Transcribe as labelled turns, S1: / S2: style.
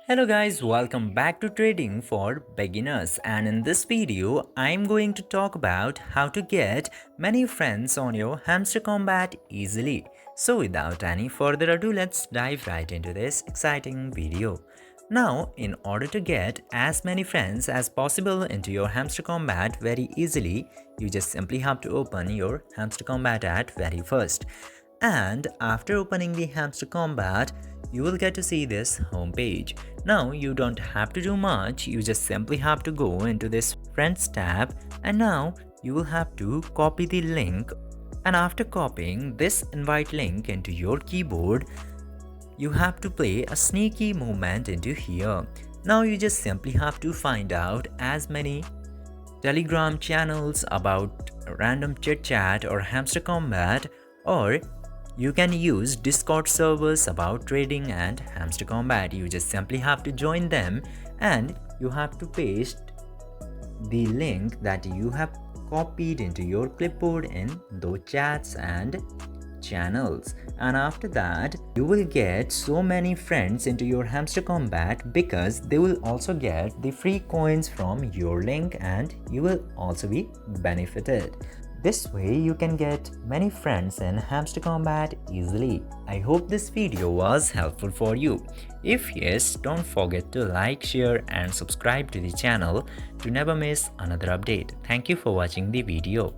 S1: Hello guys, welcome back to Trading for Beginners, and in this video I'm going to talk about how to get many friends on your Hamster Kombat easily. So without any further ado, let's dive right into this exciting video. Now, in order to get as many friends as possible into your Hamster Kombat very easily, you just simply have to open your Hamster Kombat at very first. And after opening the Hamster Kombat, you will get to see this home page. Now you don't have to do much, you just simply have to go into this Friends tab, and now you will have to copy the link, and after copying this invite link into your keyboard, you have to play a sneaky movement into here. Now you just simply have to find out as many Telegram channels about random chit chat or Hamster Combat, or you can use Discord servers about trading and Hamster Combat. You just simply have to join them, and you have to paste the link that you have copied into your clipboard in those chats and channels. And after that, you will get so many friends into your Hamster Combat because they will also get the free coins from your link, and you will also be benefited. This way you can get many friends in Hamster Combat easily. I hope this video was helpful for you. If yes, don't forget to like, share and subscribe to the channel to never miss another update. Thank you for watching the video.